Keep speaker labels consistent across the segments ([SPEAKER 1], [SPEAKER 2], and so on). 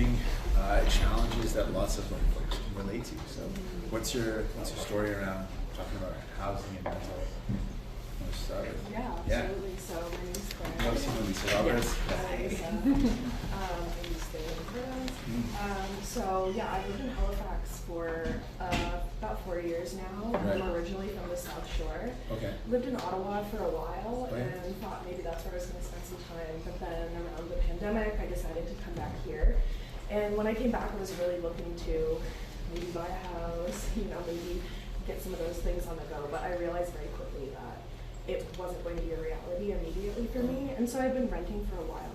[SPEAKER 1] living challenges that lots of folks can relate to. So, what's your story around talking about housing and rental?
[SPEAKER 2] Yeah, absolutely. So my name's Claire.
[SPEAKER 1] No, I've seen Lisa Roberts.
[SPEAKER 2] I used to live in Toronto. So yeah, I've lived in Halifax for about 4 years now.
[SPEAKER 1] Right.
[SPEAKER 2] I'm originally from the South Shore.
[SPEAKER 1] Okay.
[SPEAKER 2] Lived in Ottawa for a while
[SPEAKER 1] Okay.
[SPEAKER 2] and thought maybe that's where I was going to spend some time. But then around the pandemic, I decided to come back here. And when I came back, I was really looking to maybe buy a house, maybe get some of those things on the go. But I realized very quickly that it wasn't going to be a reality immediately for me, and so I've been renting for a while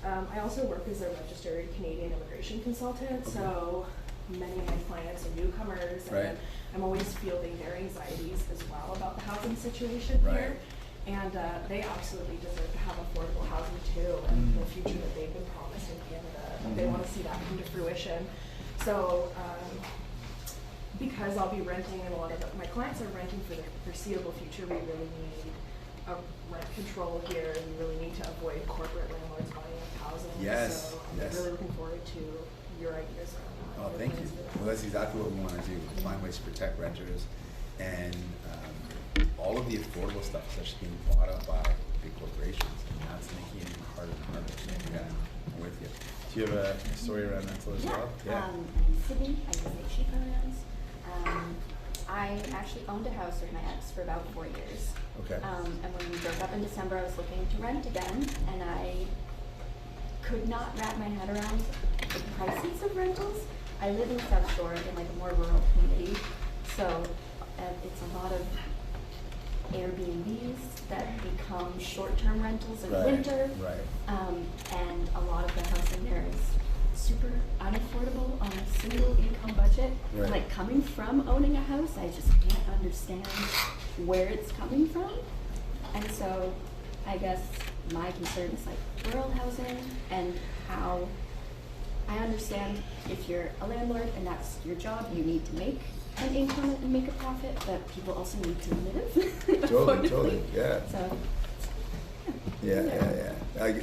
[SPEAKER 2] now. I also work as a registered Canadian immigration consultant, so many of my clients are newcomers, and I'm always fielding their anxieties as well about the housing situation here, and they absolutely deserve to have affordable housing too, and the future that they've been promised in Canada, they want to see that come to fruition. So because I'll be renting and a lot of my clients are renting for the foreseeable future, we really need a rent control here, and we really need to avoid corporate landlords buying up housing.
[SPEAKER 1] Yes.
[SPEAKER 2] So I'm really looking forward to your ideas around that.
[SPEAKER 1] Oh, thank you. Well, that's exactly what we want to do. Find ways to protect renters, and all of the affordable stuff is actually being bought up by big corporations, and that's making it harder and harder. Yeah, I'm with you. Do you have a story around rental as well?
[SPEAKER 3] Yeah. I'm Sydney. I use they, she pronouns. I actually owned a house with my ex for about 4 years.
[SPEAKER 1] Okay.
[SPEAKER 3] And when we broke up in December, I was looking to rent again, and I could not wrap my head around the prices of rentals. I live in South Shore in like a more rural community, so it's a lot of Airbnbs that become short-term rentals in winter. And a lot of the housing there is super unaffordable on a single income budget. Like coming from owning a house, I just can't understand where it's coming from. And so I guess my concern is like rural housing and how I understand if you're a landlord and that's your job, you need to make an income and make a profit, but people also need to live.
[SPEAKER 1] Totally, yeah.
[SPEAKER 3] So,
[SPEAKER 1] Yeah.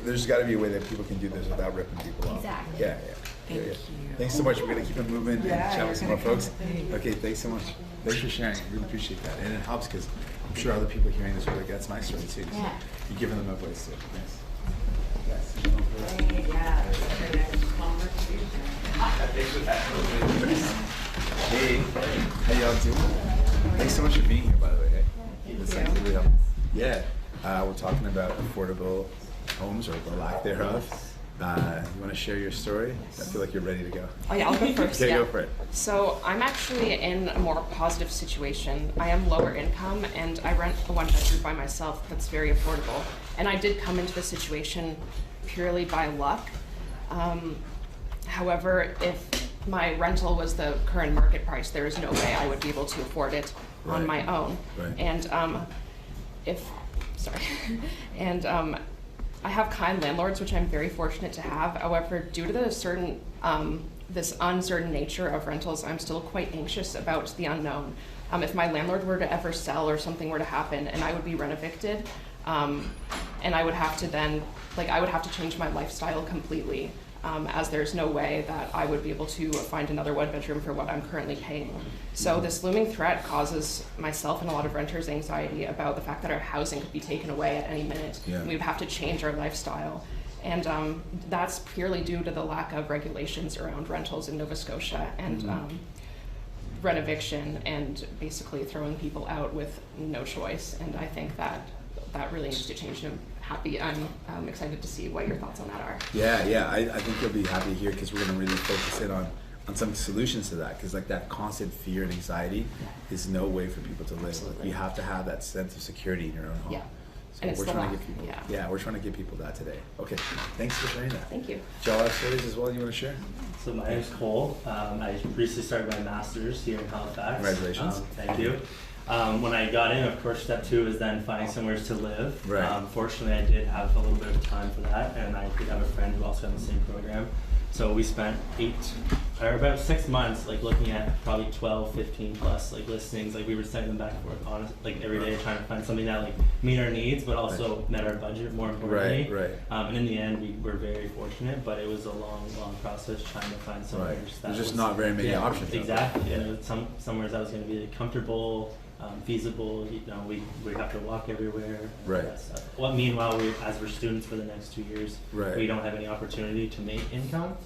[SPEAKER 1] There's got to be a way that people can do this without ripping people off.
[SPEAKER 3] Exactly.
[SPEAKER 1] Yeah.
[SPEAKER 4] Thank you.
[SPEAKER 1] Thanks so much. We're going to keep it moving and chat with some more folks. Okay, thanks so much. Thanks for sharing. Really appreciate that. And it helps because I'm sure other people hearing this will like, that's my story too. So you're giving them a voice too. Thanks. Hey, how y'all doing? Thanks so much for being here, by the way. Hey, this is really helpful. Yeah, we're talking about affordable homes or the lack thereof. You want to share your story? I feel like you're ready to go.
[SPEAKER 4] Oh yeah, I'll go first.
[SPEAKER 1] Okay, go for it.
[SPEAKER 4] So I'm actually in a more positive situation. I am lower income and I rent a one-bedroom by myself that's very affordable. And I did come into the situation purely by luck. However, if my rental was the current market price, there is no way I would be able to afford it on my own. And I have kind landlords, which I'm very fortunate to have. However, due to this uncertain nature of rentals, I'm still quite anxious about the unknown. If my landlord were to ever sell or something were to happen and I would be rent evicted, and I would have to then, I would have to change my lifestyle completely, as there's no way that I would be able to find another one bedroom for what I'm currently paying. So this looming threat causes myself and a lot of renters anxiety about the fact that our housing could be taken away at any minute. And we would have to change our lifestyle. And that's purely due to the lack of regulations around rentals in Nova Scotia and rent eviction and basically throwing people out with no choice. And I think that really needs to change. I'm excited to see what your thoughts on that are.
[SPEAKER 1] Yeah, I think you'll be happy here because we're going to really focus in on some solutions to that, because that constant fear and anxiety is no way for people to live.
[SPEAKER 4] Absolutely.
[SPEAKER 1] You have to have that sense of security in your own home.
[SPEAKER 4] Yeah.
[SPEAKER 1] So
[SPEAKER 4] And it's
[SPEAKER 1] we're
[SPEAKER 4] the
[SPEAKER 1] trying
[SPEAKER 4] lack.
[SPEAKER 1] to give people.
[SPEAKER 4] Yeah.
[SPEAKER 1] We're trying to give people that today. Okay, thanks for sharing that.
[SPEAKER 4] Thank you.
[SPEAKER 1] Do y'all have stories as well you want to share?
[SPEAKER 5] So my name's Cole. I recently started my master's here in Halifax.
[SPEAKER 1] Congratulations.
[SPEAKER 5] Thank you. When I got in, of course, step 2 is then finding somewhere to live. Fortunately, I did have a little bit of time for that, and I did have a friend who also had the same program. So we spent or about 6 months, like looking at probably 12, 15 plus like listings. Like we were sending them back and forth, honest, like every day, trying to find something that like meet our needs, but also met our budget. More importantly, and in the end, we were very fortunate, but it was a long process trying to find somewhere that
[SPEAKER 1] There's just not very many options.
[SPEAKER 5] Exactly. You know, somewhere that was going to be comfortable, feasible. You know, we have to walk everywhere.
[SPEAKER 1] Right.
[SPEAKER 5] That stuff. Well, meanwhile, as we're students for the next 2 years, we don't have any opportunity to make income.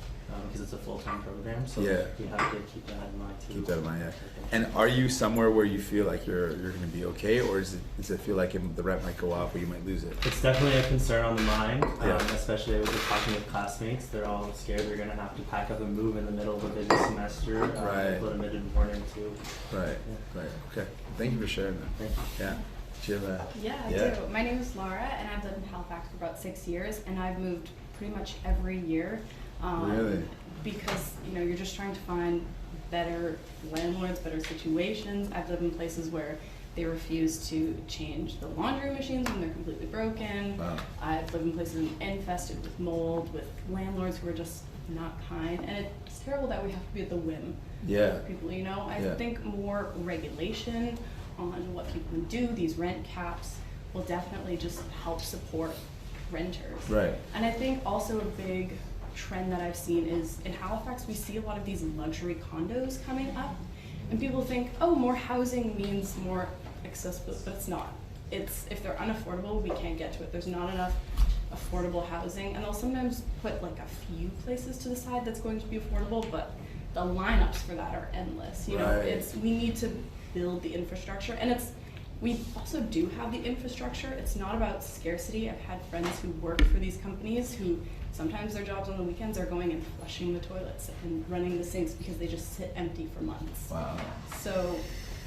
[SPEAKER 5] Because it's a full-time program, so we have to keep that in mind too.
[SPEAKER 1] Keep that in mind, yeah. And are you somewhere where you feel like you're going to be okay, or does it feel like the rent might go up or you might lose it?
[SPEAKER 5] It's definitely a concern on the mind, especially with talking with classmates. They're all scared they're going to have to pack up and move in the middle of a busy semester. Put them in morning too.
[SPEAKER 1] Right. Okay. Thank you for sharing that.
[SPEAKER 5] Thank you.
[SPEAKER 1] Yeah. Do you have
[SPEAKER 6] I do. My name is Laura, and I've lived in Halifax for about 6 years, and I've moved pretty much every year.
[SPEAKER 1] Really?
[SPEAKER 6] Because, you know, you're just trying to find better landlords, better situations. I've lived in places where they refuse to change the laundry machines when they're completely broken.
[SPEAKER 1] Wow.
[SPEAKER 6] I've lived in places infested with mold, with landlords who are just not kind. And it's terrible that we have to be at the whim of people, you know? I think more regulation on what people can do, these rent caps, will definitely just help support renters.
[SPEAKER 1] Right.
[SPEAKER 6] And I think also a big trend that I've seen is in Halifax we see a lot of these luxury condos coming up, and people think, oh, more housing means more accessible, but it's not. It's if they're unaffordable, we can't get to it. There's not enough affordable housing, and they'll sometimes put like a few places to the side that's going to be affordable, but the lineups for that are endless. You know, we need to build the infrastructure, and we also do have the infrastructure. It's not about scarcity. I've had friends who work for these companies who sometimes their jobs on the weekends are going and flushing the toilets and running the sinks because they just sit empty for months.
[SPEAKER 1] Wow.
[SPEAKER 6] So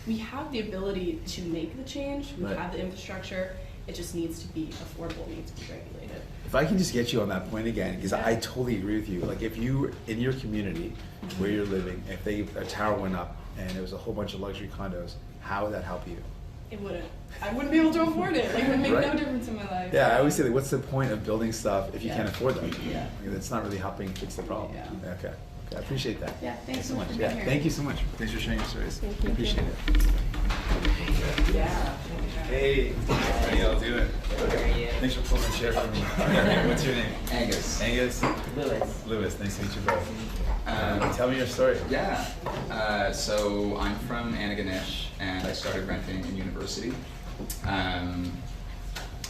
[SPEAKER 6] we have the ability to make the change. We have the infrastructure. It just needs to be affordable, it needs to be regulated.
[SPEAKER 1] If I can just get you on that point again, because I totally agree with you. Like if you, in your community where you're living, if a tower went up and it was a whole bunch of luxury condos, how would that help you?
[SPEAKER 6] It wouldn't. I wouldn't be able to afford it. Like, it would make no difference in my life.
[SPEAKER 1] Yeah, I always say, like, what's the point of building stuff if you can't afford them?
[SPEAKER 6] Yeah.
[SPEAKER 1] Like, it's not really helping fix the problem.
[SPEAKER 6] Yeah.
[SPEAKER 1] Okay, I appreciate that.
[SPEAKER 6] Yeah, thanks so much for being here.
[SPEAKER 1] Thank you so much. Thanks for sharing your stories.
[SPEAKER 2] Thank you.
[SPEAKER 1] Appreciate it.
[SPEAKER 2] Yeah.
[SPEAKER 1] Hey, how y'all doing?
[SPEAKER 7] How are you?
[SPEAKER 1] Thanks for pulling the chair for me. What's your name?
[SPEAKER 7] Angus.
[SPEAKER 1] Angus?
[SPEAKER 7] Lewis.
[SPEAKER 1] Nice to meet you both. Tell me your story.
[SPEAKER 7] Yeah. So I'm from Antigonish, and I started renting in university.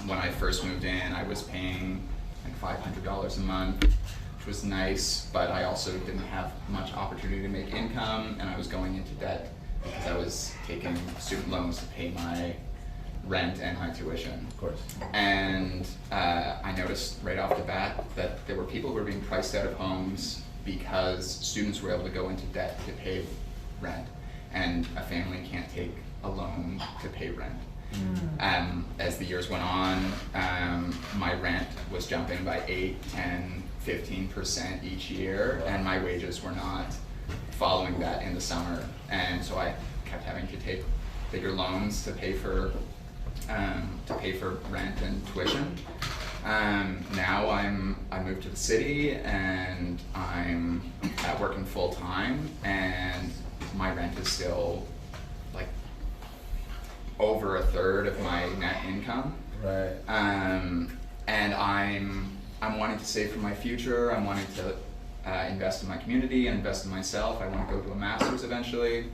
[SPEAKER 7] When I first moved in, I was paying like $500 a month, which was nice, but I also didn't have much opportunity to make income, and I was going into debt because I was taking student loans to pay my rent and my tuition.
[SPEAKER 1] Of course.
[SPEAKER 7] And I noticed right off the bat that there were people who were being priced out of homes because students were able to go into debt to pay rent, and a family can't take a loan to pay rent. As the years went on, my rent was jumping by 8, 10, 15% each year, and my wages were not following that in the summer. And so I kept having to take bigger loans to pay for rent and tuition. Now I moved to the city, and I'm working full time, and my rent is still like over a third of my net income.
[SPEAKER 1] Right.
[SPEAKER 7] And I'm wanting to save for my future. I'm wanting to invest in my community and invest in myself. I want to go to a master's eventually,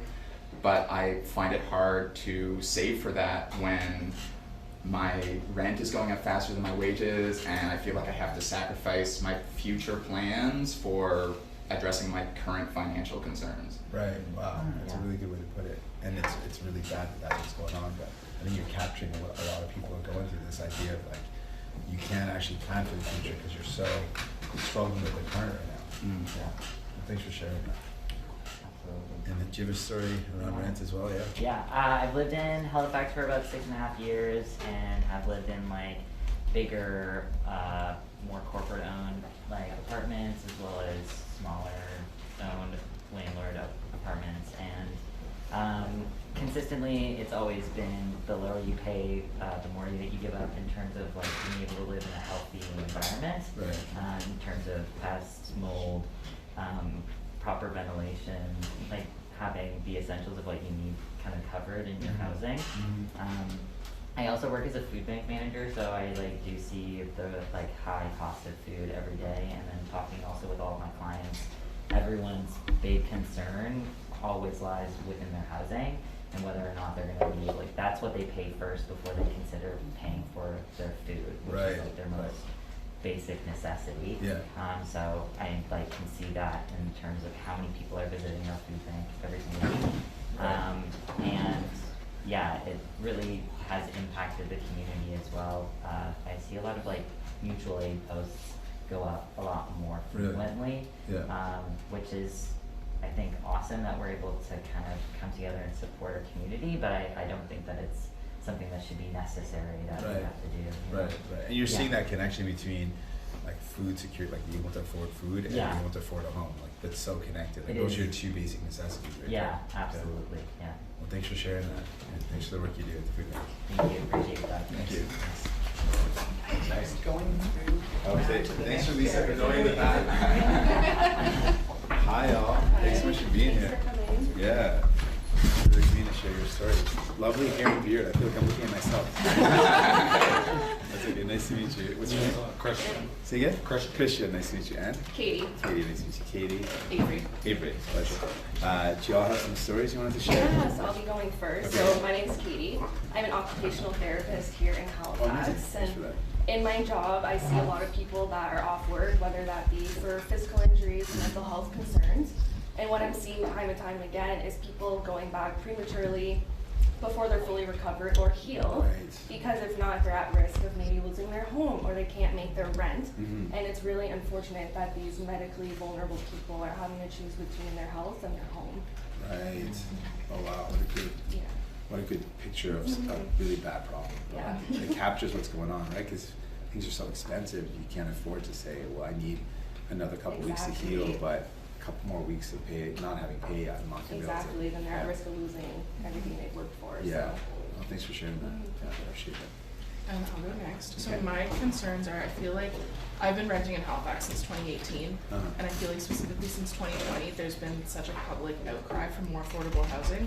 [SPEAKER 7] but I find it hard to save for that when my rent is going up faster than my wages, and I feel like I have to sacrifice my future plans for addressing my current financial concerns.
[SPEAKER 1] Right. Wow. That's a really good way to put it. And it's really bad that that's what's going on, but I think you're capturing what a lot of people are going through, this idea of like, you can't actually plan for the future because you're so struggling with the current right now. Yeah. Well, thanks for sharing that.
[SPEAKER 8] Absolutely.
[SPEAKER 1] And then do you have a story around rent as well? Yeah.
[SPEAKER 8] Yeah, I've lived in Halifax for about 6.5 years, and I've lived in like bigger, more corporate-owned like apartments, as well as smaller-owned landlord apartments. And consistently, it's always been the lower you pay, the more that you give up in terms of like being able to live in a healthy environment.
[SPEAKER 1] Right.
[SPEAKER 8] In terms of pest, mold, proper ventilation, like having the essentials of what you need kind of covered in your housing. I also work as a food bank manager, so I like do see the like high cost of food every day, and then talking also with all of my clients, everyone's big concern always lies within their housing and whether or not they're going to leave. Like that's what they pay first before they consider paying for their food, which is like their most basic necessity. So I like can see that in terms of how many people are visiting our food bank every single week. And yeah, it really has impacted the community as well. I see a lot of like mutual aid posts go up a lot more frequently, which is, I think, awesome that we're able to kind of come together and support our community, but I don't think that it's something that should be necessary that we have to do.
[SPEAKER 1] Right. And you're seeing that connection between like food security, like being able to afford food and being able to afford a home. Like that's so connected. Like those are your two basic necessities, right?
[SPEAKER 8] Yeah, absolutely. Yeah.
[SPEAKER 1] Well, thanks for sharing that. And thanks for the work you do at the food bank.
[SPEAKER 8] Thank you. Appreciate that.
[SPEAKER 1] Thank you.
[SPEAKER 9] Nice going through.
[SPEAKER 1] Okay, thanks for Lisa for going to the back. Hi all. Thanks so much for being here. Yeah. Really keen to share your story. Lovely hair and beard. I feel like I'm looking at myself. That's okay. Nice to meet you. What's your name?
[SPEAKER 9] Christian.
[SPEAKER 1] Say again?
[SPEAKER 9] Christian.
[SPEAKER 1] Christian. Nice to meet you. And?
[SPEAKER 2] Katie.
[SPEAKER 1] Katie. Nice to meet you. Katie.
[SPEAKER 2] Avery.
[SPEAKER 1] Avery. Pleasure. Do you all have some stories you wanted to share?
[SPEAKER 2] Yeah, so I'll be going first.
[SPEAKER 1] Okay.
[SPEAKER 2] So my name's Katie. I'm an occupational therapist here in Halifax.
[SPEAKER 1] Thanks for that.
[SPEAKER 2] In my job, I see a lot of people that are off work, whether that be for physical injuries, mental health concerns. And what I'm seeing time and time again is people going back prematurely before they're fully recovered or healed. Because if not, they're at risk of maybe losing their home or they can't make their rent. And it's really unfortunate that these medically vulnerable people are having to choose between their health and their home.
[SPEAKER 1] Right. Oh wow, what a good picture of a really bad problem.
[SPEAKER 2] Yeah.
[SPEAKER 1] It captures what's going on, right? Because things are so expensive, you can't afford to say, well, I need another couple weeks to heal, but a couple more weeks of pay, not having pay, I'm not going to be able to.
[SPEAKER 2] Exactly, then they're at risk of losing everything they've worked for.
[SPEAKER 1] Yeah. Well, thanks for sharing that. Yeah, I appreciate that.
[SPEAKER 4] And I'll go next. So my concerns are, I feel like I've been renting in Halifax since 2018, and I feel like specifically since 2020, there's been such a public outcry for more affordable housing.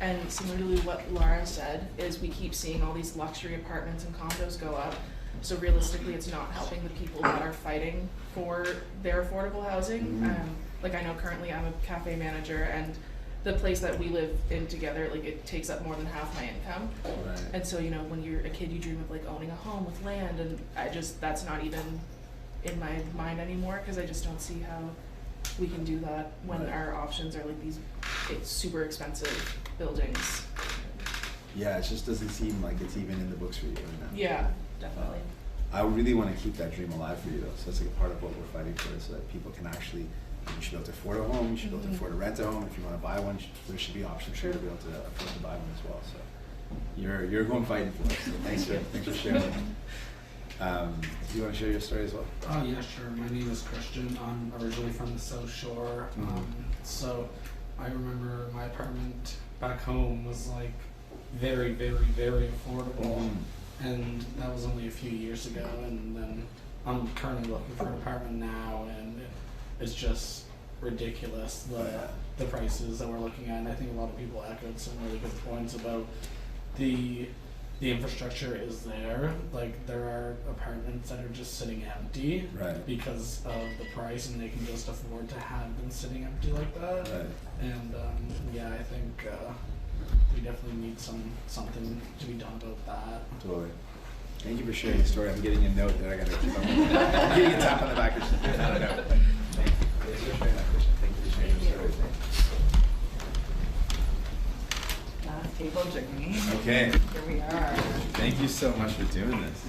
[SPEAKER 4] And similarly what Laura said is we keep seeing all these luxury apartments and condos go up. So realistically, it's not helping the people that are fighting for their affordable housing. Like I know currently I'm a cafe manager, and the place that we live in together, like it takes up more than half my income. And so, you know, when you're a kid, you dream of like owning a home with land, and that's not even in my mind anymore, because I just don't see how we can do that when our options are like these super expensive buildings.
[SPEAKER 1] Yeah, it just doesn't seem like it's even in the books for you right now.
[SPEAKER 4] Yeah, definitely.
[SPEAKER 1] I really want to keep that dream alive for you though, so that's like a part of what we're fighting for, so that people can actually, you should be able to afford a home, you should be able to afford to rent a home, if you want to buy one, there should be options for you to be able to afford to buy one as well, so you're going fighting for it, so thanks for sharing. Do you want to share your story as well?
[SPEAKER 9] Yeah, sure. My name is Christian. I'm originally from the South Shore. So I remember my apartment back home was like very, very, very affordable. And that was only a few years ago. And then I'm currently looking for an apartment now, and it's just ridiculous, the prices that we're looking at. And I think a lot of people echoed some really good points about the infrastructure is there. Like there are apartments that are just sitting empty because of the price, and they can just afford to have them sitting empty like that. And yeah, I think we definitely need something to be done about that.
[SPEAKER 1] Totally. Thank you for sharing the story. I'm getting a note that I got to keep on. I'm getting a tap on the back. Thank you. Thank you for sharing that, Christian. Thank you for sharing your story.
[SPEAKER 10] Last table, Jagmeet.
[SPEAKER 1] Okay.
[SPEAKER 10] Here we are.
[SPEAKER 1] Thank you so much for doing this.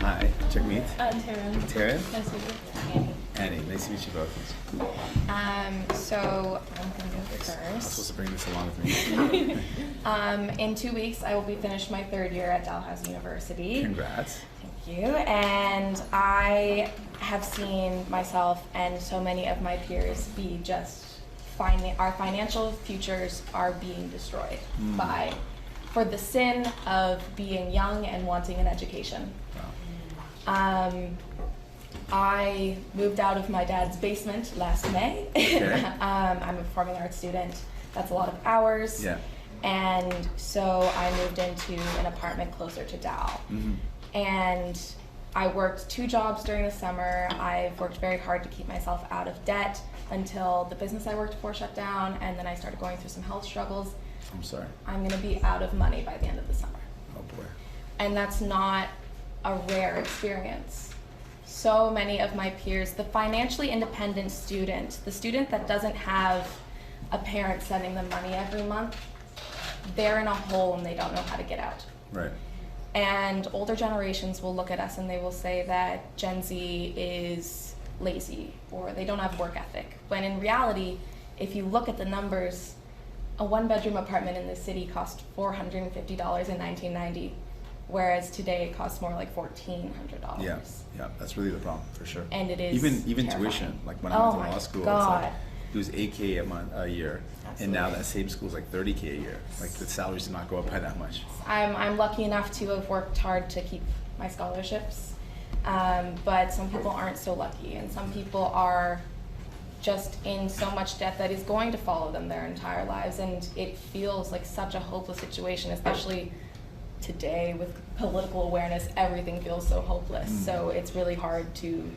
[SPEAKER 1] Hi, Jagmeet.
[SPEAKER 11] Taryn.
[SPEAKER 1] Taryn?
[SPEAKER 11] Nice to meet you.
[SPEAKER 1] Annie, nice to meet you both.
[SPEAKER 11] So I'm gonna go
[SPEAKER 1] I'm supposed
[SPEAKER 11] first.
[SPEAKER 1] to bring this along with me.
[SPEAKER 11] In 2 weeks, I will be finished my third year at Dalhousie University.
[SPEAKER 1] Congrats.
[SPEAKER 11] Thank you. And I have seen myself and so many of my peers be just our financial futures are being destroyed for the sin of being young and wanting an education. I moved out of my dad's basement last May.
[SPEAKER 1] Okay.
[SPEAKER 11] I'm a performing arts student. That's a lot of hours.
[SPEAKER 1] Yeah.
[SPEAKER 11] And so I moved into an apartment closer to Dow.
[SPEAKER 1] Mm-hmm.
[SPEAKER 11] And I worked 2 jobs during the summer. I've worked very hard to keep myself out of debt until the business I worked for shut down, and then I started going through some health struggles.
[SPEAKER 1] I'm sorry.
[SPEAKER 11] I'm gonna be out of money by the end of the summer.
[SPEAKER 1] Oh boy.
[SPEAKER 11] And that's not a rare experience. So many of my peers, the financially independent student, the student that doesn't have a parent sending them money every month, they're in a hole and they don't know how to get out.
[SPEAKER 1] Right.
[SPEAKER 11] And older generations will look at us and they will say that Gen Z is lazy or they don't have work ethic. When in reality, if you look at the numbers, a 1-bedroom apartment in this city cost $450 in 1990, whereas today it costs more like $1,400.
[SPEAKER 1] Yeah, that's really the problem for sure.
[SPEAKER 11] And it is
[SPEAKER 1] even
[SPEAKER 11] terrifying.
[SPEAKER 1] Tuition. Like when I went to law school,
[SPEAKER 11] God.
[SPEAKER 1] it's like it was $8K a year, and now
[SPEAKER 11] Absolutely.
[SPEAKER 1] that same school is like $30K a year. Like the salaries did not go up by that much.
[SPEAKER 11] I'm lucky enough to have worked hard to keep my scholarships, but some people aren't so lucky, and some people are just in so much debt that is going to follow them their entire lives, and it feels like such a hopeless situation, especially today with political awareness. Everything feels so hopeless, so it's really hard to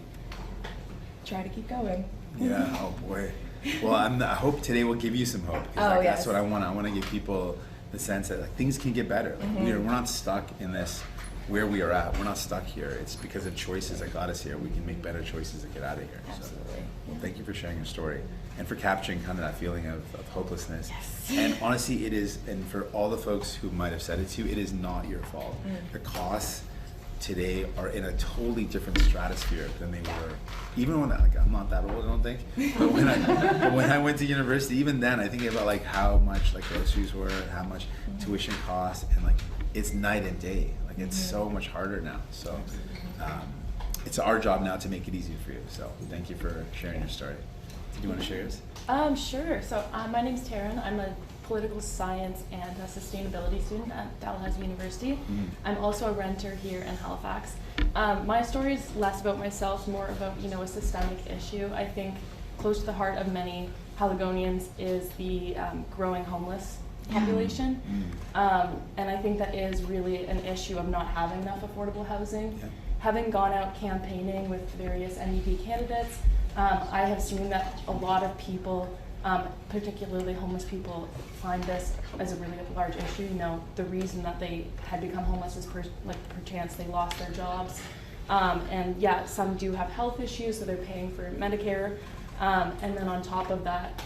[SPEAKER 11] try to keep going.
[SPEAKER 1] Yeah. Oh boy. Well, I hope today will give you some hope. 'Cause,
[SPEAKER 11] Oh,
[SPEAKER 1] like,
[SPEAKER 11] yes.
[SPEAKER 1] That's what I want. I want to give people the sense that like things can get better. Like, we're not stuck in this where we are at. We're not stuck here. It's because of choices that got us here. We can make better choices to get out of here.
[SPEAKER 11] Absolutely.
[SPEAKER 1] So, well, thank you for sharing your story and for capturing kind of that feeling of hopelessness.
[SPEAKER 11] Yes.
[SPEAKER 1] And honestly, it is, and for all the folks who might have said it to you, it is not your fault. The costs today are in a totally different stratosphere than they were. Even when I'm not that old, I don't think. But when I went to university, even then, I think about like how much like groceries were, how much tuition costs, and like it's night and day. Like it's so much harder now. So it's our job now to make it easier for you. So thank you for sharing your story. Do you want to share yours?
[SPEAKER 12] Sure. So my name's Taryn. I'm a political science and a sustainability student at Dalhousie University. I'm also a renter here in Halifax. My story is less about myself, more about a systemic issue. I think close to the heart of many Haligonians is the growing homeless population, and I think that is really an issue of not having enough affordable housing.
[SPEAKER 1] Yeah.
[SPEAKER 12] Having gone out campaigning with various NDP candidates, I have seen that a lot of people, particularly homeless people, find this as a really large issue. The reason that they had become homeless is perchance they lost their jobs. And yeah, some do have health issues, so they're paying for Medicare. And then on top of that,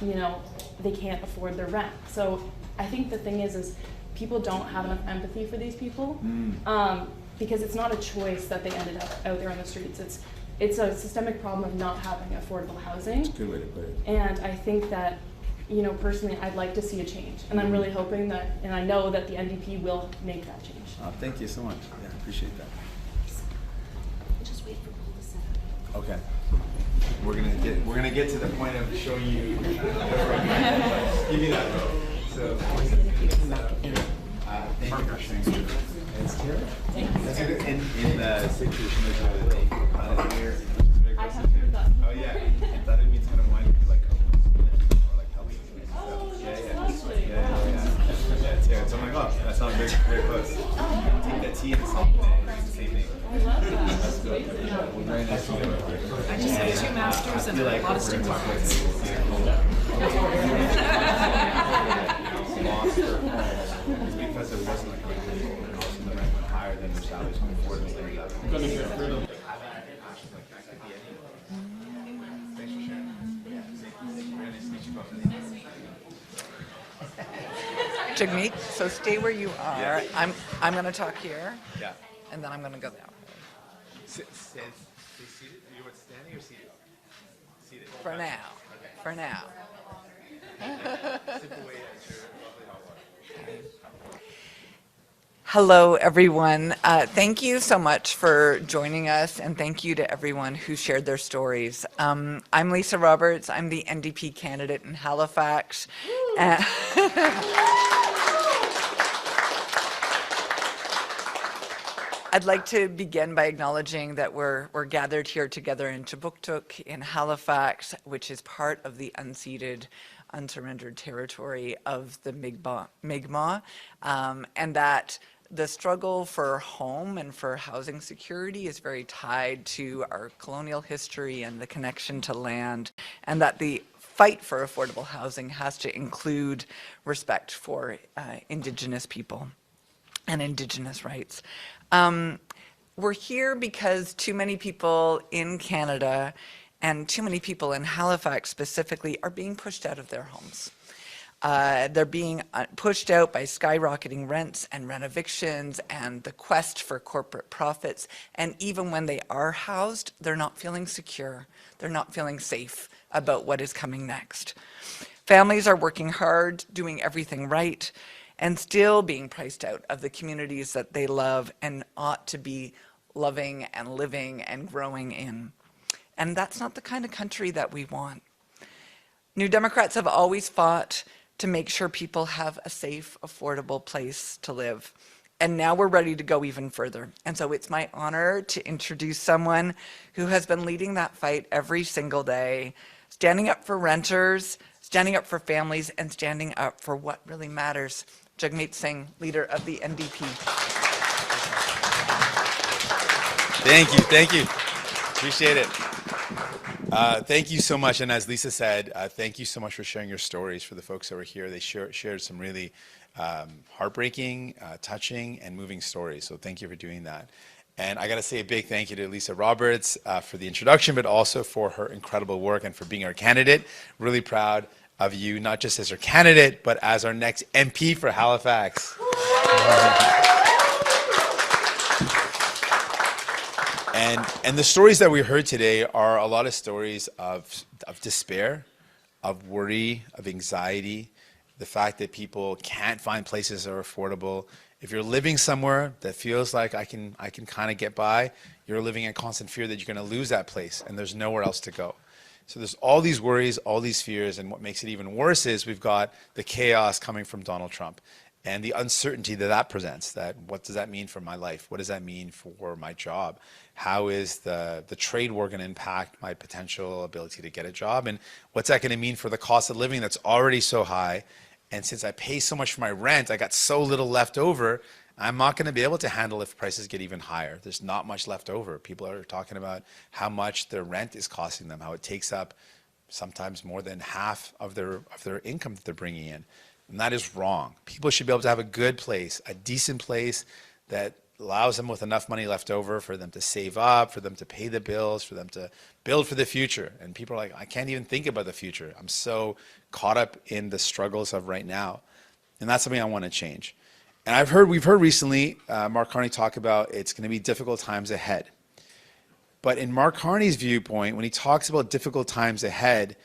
[SPEAKER 12] they can't afford their rent. So I think the thing is people don't have enough empathy for these people, because it's not a choice that they ended up out there on the streets. It's a systemic problem of not having affordable housing.
[SPEAKER 1] That's a good way to put it.
[SPEAKER 12] And I think that, personally, I'd like to see a change. And I'm really hoping that, and I know that the NDP will make that change.
[SPEAKER 1] Thank you so much. Yeah, I appreciate that.
[SPEAKER 3] Just wait for Paul to set up.
[SPEAKER 1] Okay. We're gonna get to the point of showing you. Give me that. So, thank you for sharing. It's terrible. That's good. In the situation that they kind of here.
[SPEAKER 12] I have heard that.
[SPEAKER 1] Oh yeah. I thought it means kind of wanting to be like or like helping.
[SPEAKER 12] Lovely.
[SPEAKER 1] Yeah, it's oh my gosh, that sounds very close. Take that tea and salt and it's the same thing.
[SPEAKER 12] I love that. That's amazing.
[SPEAKER 1] Very nice to meet you.
[SPEAKER 10] I just have 2 masters and a lot of student loans.
[SPEAKER 1] Lost their homes because it wasn't like the rent went higher than their salaries could afford and things like that. I'm gonna get rid of it. Thanks for sharing. Very nice to meet you both.
[SPEAKER 10] Jagmeet, so stay where you are.
[SPEAKER 1] Yeah.
[SPEAKER 10] I'm going to talk here,
[SPEAKER 1] Yeah.
[SPEAKER 10] and then I'm going to go that way.
[SPEAKER 1] Stay seated? You want standing or seated? Seated.
[SPEAKER 10] For now. For now. Hello, everyone. Thank you so much for joining us, and thank you to everyone who shared their stories. I'm Lisa Roberts. I'm the NDP candidate in Halifax. I'd like to begin by acknowledging that we're gathered here together in Chibuktuk in Halifax, which is part of the unceded, unsurrendered territory of the Mi'kmaq, and that the struggle for home and for housing security is very tied to our colonial history and the connection to land, and that the fight for affordable housing has to include respect for Indigenous people and Indigenous rights. We're here because too many people in Canada and too many people in Halifax specifically are being pushed out of their homes. They're being pushed out by skyrocketing rents and rent evictions and the quest for corporate profits. And even when they are housed, they're not feeling secure. They're not feeling safe about what is coming next. Families are working hard, doing everything right, and still being priced out of the communities that they love and ought to be loving and living and growing in. And that's not the kind of country that we want. New Democrats have always fought to make sure people have a safe, affordable place to live. And now we're ready to go even further. And so it's my honor to introduce someone who has been leading that fight every single day, standing up for renters, standing up for families, and standing up for what really matters. Jagmeet Singh, leader of the NDP.
[SPEAKER 1] Thank you. Appreciate it. Thank you so much. And as Lisa said, thank you so much for sharing your stories for the folks that were here. They shared some really heartbreaking, touching, and moving stories. So thank you for doing that. And I got to say a big thank you to Lisa Roberts for the introduction, but also for her incredible work and for being our candidate. Really proud of you, not just as our candidate, but as our next MP for Halifax. And the stories that we heard today are a lot of stories of despair, of worry, of anxiety, the fact that people can't find places that are affordable. If you're living somewhere that feels like I can kind of get by, you're living in constant fear that you're going to lose that place and there's nowhere else to go. So there's all these worries, all these fears, and what makes it even worse is we've got the chaos coming from Donald Trump and the uncertainty that presents. That what does that mean for my life? What does that mean for my job? How is the trade war going to impact my potential ability to get a job? And what's that going to mean for the cost of living that's already so high? And since I pay so much for my rent, I got so little left over, I'm not going to be able to handle if prices get even higher. There's not much left over. People are talking about how much their rent is costing them, how it takes up sometimes more than half of their income that they're bringing in. And that is wrong. People should be able to have a good place, a decent place that allows them with enough money left over for them to save up, for them to pay the bills, for them to build for the future. And people are like, I can't even think about the future. I'm so caught up in the struggles of right now. And that's something I want to change. And we've heard recently Mark Carney talk about it's going to be difficult times ahead. But in Mark Carney's viewpoint, when he talks about difficult times ahead,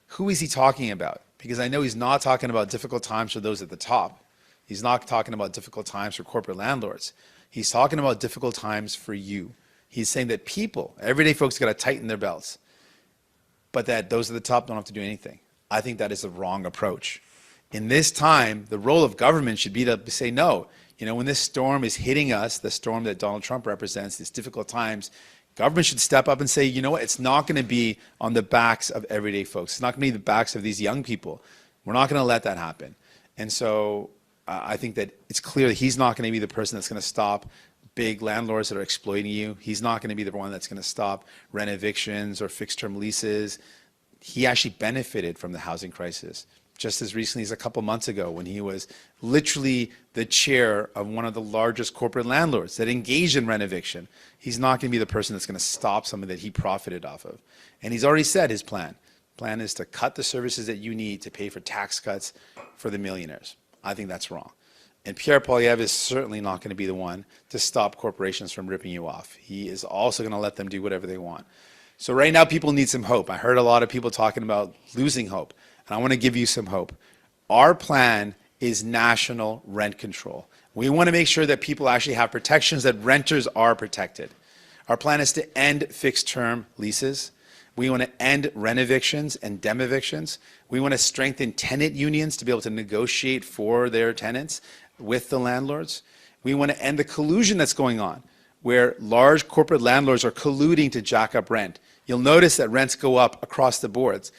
[SPEAKER 1] who is he talking about? Because I know he's not talking about difficult times for those at the top. He's not talking about difficult times for corporate landlords. He's talking about difficult times for you. He's saying that people, everyday folks, got to tighten their belts, but that those at the top don't have to do anything. I think that is the wrong approach. In this time, the role of government should be to say no. You know, when this storm is hitting us, the storm that Donald Trump represents, these difficult times, government should step up and say, you know what, it's not going to be on the backs of everyday folks. It's not going to be the backs of these young people. We're not going to let that happen. And so I think that it's clear that he's not going to be the person that's going to stop big landlords that are exploiting you. He's not going to be the one that's going to stop rent evictions or fixed-term leases. He actually benefited from the housing crisis just as recently as a couple months ago when he was literally the chair of one of the largest corporate landlords that engaged in rent eviction. He's not going to be the person that's going to stop something that he profited off of. And he's already said his plan. Plan is to cut the services that you need to pay for tax cuts for the millionaires. I think that's wrong. And Pierre Poilievre is certainly not going to be the one to stop corporations from ripping you off. He is also going to let them do whatever they want. So right now people need some hope. I heard a lot of people talking about losing hope. And I want to give you some hope. Our plan is national rent control. We want to make sure that people actually have protections, that renters are protected. Our plan is to end fixed-term leases. We want to end rent evictions and dem evictions. We want to strengthen tenant unions to be able to negotiate for their tenants with the landlords. We want to end the collusion that's going on where large corporate landlords are colluding to jack up rent. You'll notice that rents go up across the boards.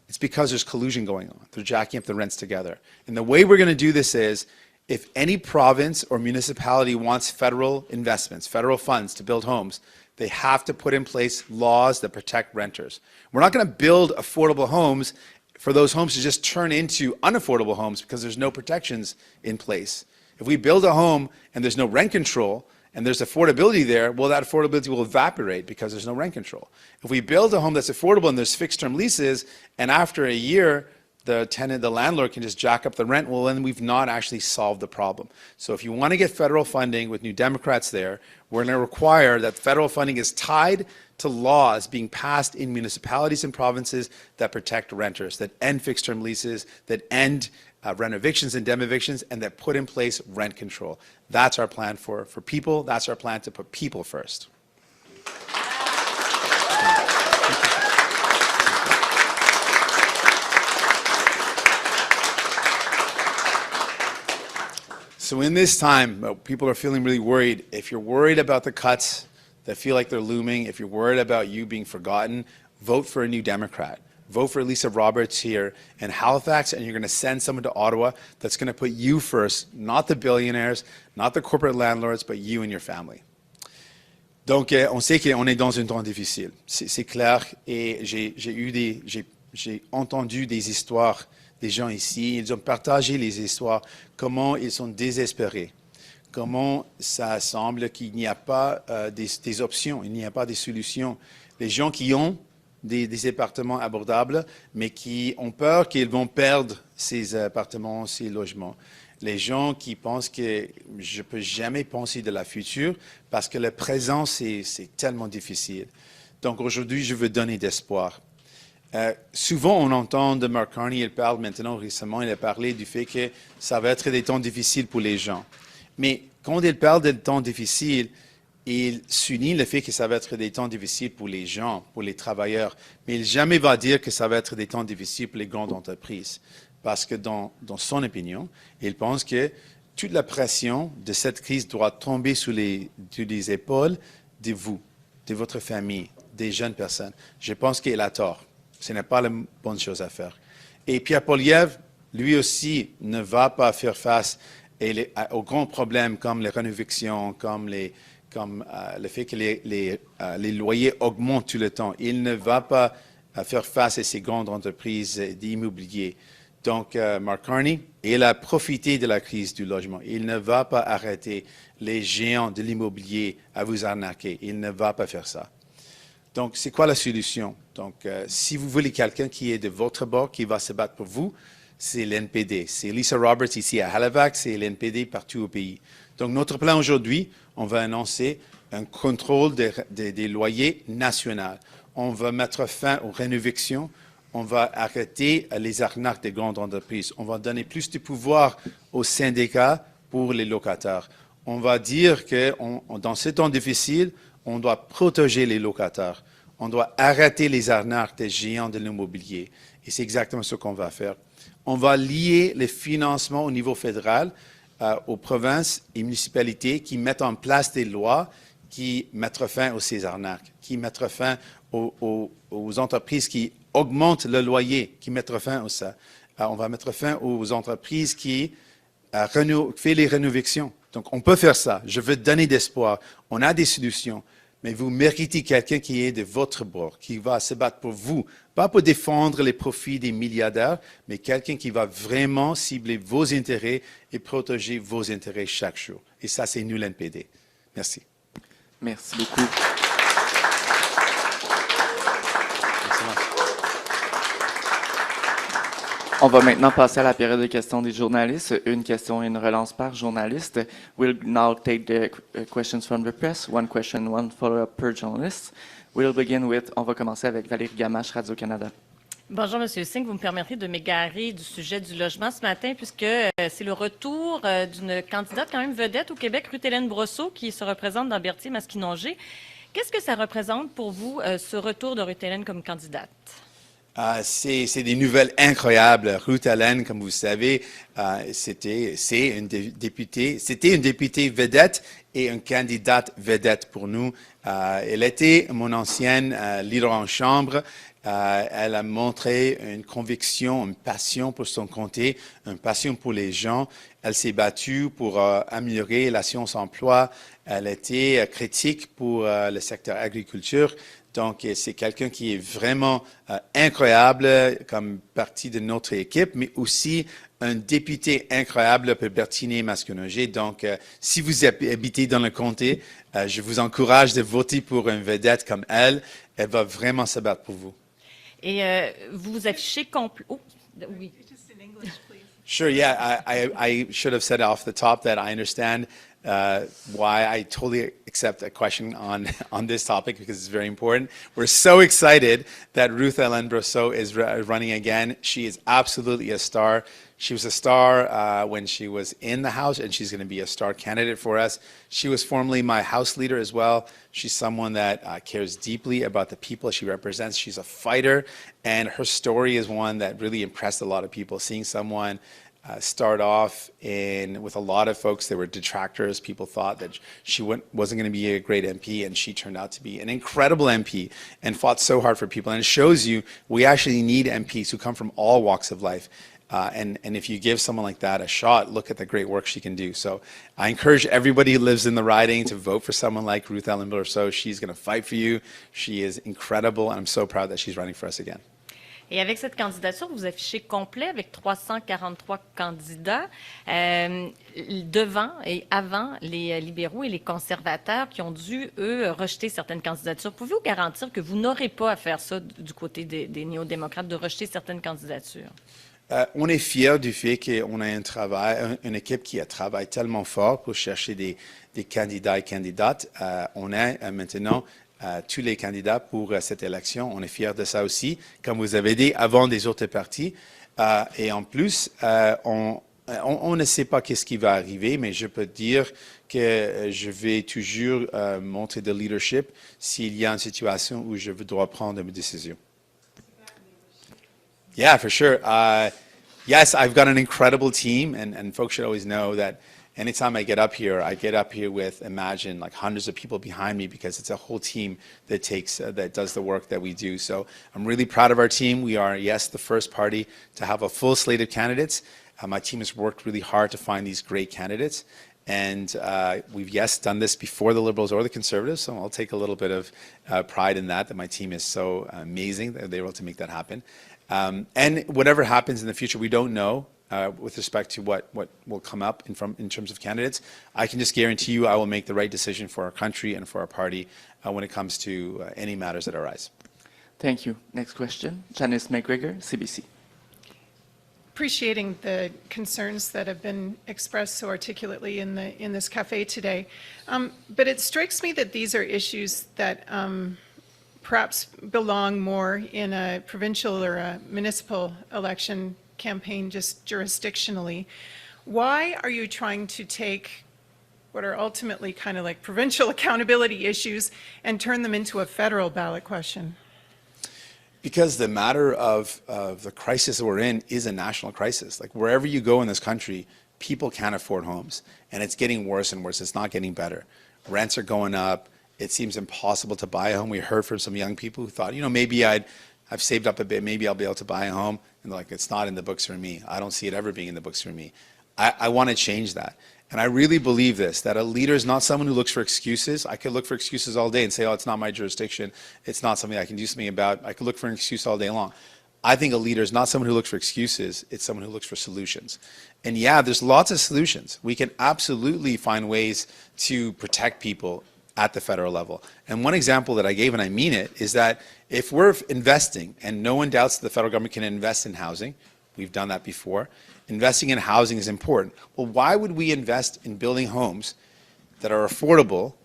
[SPEAKER 1] It's because there's collusion going on. They're jacking up the rents together. And the way we're going to do this is, if any province or municipality wants federal investments, federal funds to build homes, they have to put in place laws that protect renters. We're not going to build affordable homes for those homes to just turn into unaffordable homes because there's no protections in place. If we build a home and there's no rent control and there's affordability there, well, that affordability will evaporate because there's no rent control. If we build a home that's affordable and there's fixed-term leases, and after a year, the landlord can just jack up the rent, well, then we've not actually solved the problem. So if you want to get federal funding with New Democrats there, we're going to require that federal funding is tied to laws being passed in municipalities and provinces that protect renters, that end fixed-term leases, that end rent evictions and dem evictions, and that put in place rent control. That's our plan for people. That's our plan to put people first. So in this time, people are feeling really worried. If you're worried about the cuts that feel like they're looming, if you're worried about you being forgotten, vote for a New Democrat. Vote for Lisa Roberts here in Halifax, and you're going to send someone to Ottawa that's going to put you first, not the billionaires, not the corporate landlords, but you and your family. Donc, on sait qu'on est dans un temps difficile. C'est clair, et j'ai entendu des histoires des gens ici. Ils ont partagé les histoires, comment ils sont désespérés, comment ça semble qu'il n'y a pas des options, il n'y a pas de solutions. Les gens qui ont des appartements abordables, mais qui ont peur qu'ils vont perdre ces appartements, ces logements. Les gens qui pensent que je ne peux jamais penser de la future parce que le présent, c'est tellement difficile. Donc aujourd'hui, je veux donner d'espoir. Souvent, on entend de Mark Carney, il parle maintenant récemment, il a parlé du fait que ça va être des temps difficiles pour les gens. Mais quand il parle de temps difficiles, il souligne le fait que ça va être des temps difficiles pour les gens, pour les travailleurs. Mais il jamais va dire que ça va être des temps difficiles pour les grandes entreprises. Parce que dans son opinion, il pense que toute la pression de cette crise doit tomber sur les épaules de vous, de votre famille, des jeunes personnes. Je pense qu'il a tort. Ce n'est pas la bonne chose à faire. Et Pierre Poilievre, lui aussi, ne va pas faire face aux grands problèmes comme les rénovations, comme le fait que les loyers augmentent tout le temps. Il ne va pas faire face à ces grandes entreprises d'immobilier. Donc, Mark Carney, il a profité de la crise du logement. Il ne va pas arrêter les géants de l'immobilier à vous arnaquer. Il ne va pas faire ça. Donc, c'est quoi la solution? Donc, si vous voulez quelqu'un qui est de votre bord, qui va se battre pour vous, c'est l'NPD. C'est Lisa Roberts ici à Halifax, c'est l'NPD partout au pays. Donc, notre plan aujourd'hui, on va annoncer un contrôle des loyers national. On va mettre fin aux rénovations. On va arrêter les arnaques des grandes entreprises. On va donner plus de pouvoir aux syndicats pour les locataires. On va dire que dans ces temps difficiles, on doit protéger les locataires. On doit arrêter les arnaques des géants de l'immobilier. Et c'est exactement ce qu'on va faire. On va lier les financements au niveau fédéral aux provinces et municipalités qui mettent en place des lois qui mettent fin à ces arnaques, qui mettent fin aux entreprises qui augmentent le loyer, qui mettent fin à ça. On va mettre fin aux entreprises qui font les rénovations. Donc, on peut faire ça. Je veux donner d'espoir. On a des solutions. Mais vous méritez quelqu'un qui est de votre bord, qui va se battre pour vous, pas pour défendre les profits des milliardaires, mais quelqu'un qui va vraiment cibler vos intérêts et protéger vos intérêts chaque jour. Et ça, c'est nous, l'NPD. Merci.
[SPEAKER 13] Merci beaucoup. On va maintenant passer à la période de questions des journalistes. Une question et une relance par journaliste. We'll now take the questions from the press. One question, one follow-up per journalist. We'll begin with, on va commencer avec Valérie Gamache, Radio-Canada.
[SPEAKER 14] Bonjour, M. Singh. Vous me permettrez de m'égarer du sujet du logement ce matin, puisque c'est le retour d'une candidate quand même vedette au Québec, Ruth-Hélène Brosseau, qui se représente dans Berthier-Masquinongé. Qu'est-ce que ça représente pour vous, ce retour de Ruth-Hélène comme candidate?
[SPEAKER 1] C'est des nouvelles incroyables. Ruth Allen, comme vous savez, c'était une députée vedette et une candidate vedette pour nous. Elle était mon ancienne leader en chambre. Elle a montré une conviction, une passion pour son comté, une passion pour les gens. Elle s'est battue pour améliorer la science-emploi. Elle était critique pour le secteur agriculture. Donc, c'est quelqu'un qui est vraiment incroyable comme partie de notre équipe, mais aussi un député incroyable pour Berthier-Masconoget. Donc, si vous habitez dans le comté, je vous encourage de voter pour une vedette comme elle. Elle va vraiment se battre pour vous.
[SPEAKER 14] Et vous vous affichez complet. Oh, oui.
[SPEAKER 1] Sure, yeah. I should have said off the top that I understand why I totally accept a question on this topic because it's very important. We're so excited that Ruth Ellen Brosseau is running again. She is absolutely a star. She was a star when she was in the House, and she's going to be a star candidate for us. She was formerly my House leader as well. She's someone that cares deeply about the people she represents. She's a fighter, and her story is one that really impressed a lot of people. Seeing someone start off with a lot of folks that were detractors. People thought that she wasn't going to be a great MP, and she turned out to be an incredible MP and fought so hard for people. And it shows you we actually need MPs who come from all walks of life. And if you give someone like that a shot, look at the great work she can do. So I encourage everybody who lives in the riding to vote for someone like Ruth Ellen Brosseau. She's going to fight for you. She is incredible, and I'm so proud that she's running for us again.
[SPEAKER 14] Et avec cette candidature, vous affichez complet avec 343 candidats devant et avant les libéraux et les conservateurs qui ont dû, eux, rejeter certaines candidatures. Pouvez-vous garantir que vous n'aurez pas à faire ça du côté des néo-démocrates, de rejeter certaines candidatures?
[SPEAKER 1] On est fiers du fait qu'on a une équipe qui a travaillé tellement fort pour chercher des candidats et candidates. On a maintenant tous les candidats pour cette élection. On est fiers de ça aussi, comme vous avez dit, avant des autres partis. Et en plus, on ne sait pas qu'est-ce qui va arriver, mais je peux dire que je vais toujours montrer de leadership s'il y a une situation où je dois prendre une décision. Yeah, for sure. Yes, I've got an incredible team, and folks should always know that anytime I get up here with, imagine, like hundreds of people behind me because it's a whole team that does the work that we do. So I'm really proud of our team. We are, yes, the first party to have a full slate of candidates. My team has worked really hard to find these great candidates. And we've, yes, done this before the Liberals or the Conservatives, so I'll take a little bit of pride in that my team is so amazing that they were able to make that happen. And whatever happens in the future, we don't know with respect to what will come up in terms of candidates. I can just guarantee you I will make the right decision for our country and for our party when it comes to any matters that arise.
[SPEAKER 13] Thank you. Next question, Janice McGregor, CBC.
[SPEAKER 15] Appreciating the concerns that have been expressed so articulately in this cafe today. But it strikes me that these are issues that perhaps belong more in a provincial or a municipal election campaign just jurisdictionally. Why are you trying to take what are ultimately kind of like provincial accountability issues and turn them into a federal ballot question?
[SPEAKER 1] Because the matter of the crisis that we're in is a national crisis. Like wherever you go in this country, people can't afford homes, and it's getting worse and worse. It's not getting better. Rents are going up. It seems impossible to buy a home. We heard from some young people who thought, maybe I've saved up a bit, maybe I'll be able to buy a home. And they're like, it's not in the books for me. I don't see it ever being in the books for me. I want to change that. And I really believe this, that a leader is not someone who looks for excuses. I could look for excuses all day and say, oh, it's not my jurisdiction. It's not something I can do something about. I could look for an excuse all day long. I think a leader is not someone who looks for excuses. It's someone who looks for solutions. And yeah, there's lots of solutions. We can absolutely find ways to protect people at the federal level. And one example that I gave, and I mean it, is that if we're investing, and no one doubts that the federal government can invest in housing, we've done that before, investing in housing is important. Well, why would we invest in building homes that are affordable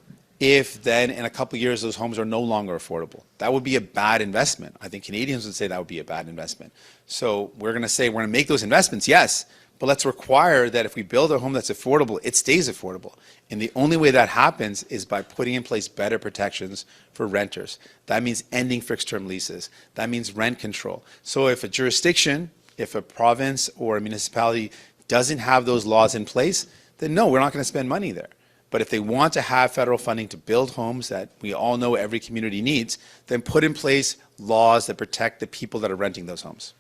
[SPEAKER 1] if then in a couple of years those homes are no longer affordable? That would be a bad investment. I think Canadians would say that would be a bad investment. So we're going to say we're going to make those investments, yes, but let's require that if we build a home that's affordable, it stays affordable. And the only way that happens is by putting in place better protections for renters. That means ending fixed-term leases. That means rent control. So if a jurisdiction, if a province or a municipality doesn't have those laws in place, then no, we're not going to spend money there. But if they want to have federal funding to build homes that we all know every community needs, then put in place laws that protect the people that are renting those homes.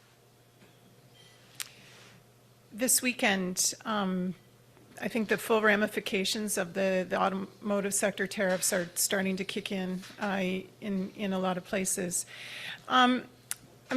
[SPEAKER 15] This weekend, I think the full ramifications of the automotive sector tariffs are starting to kick in a lot of places. I'm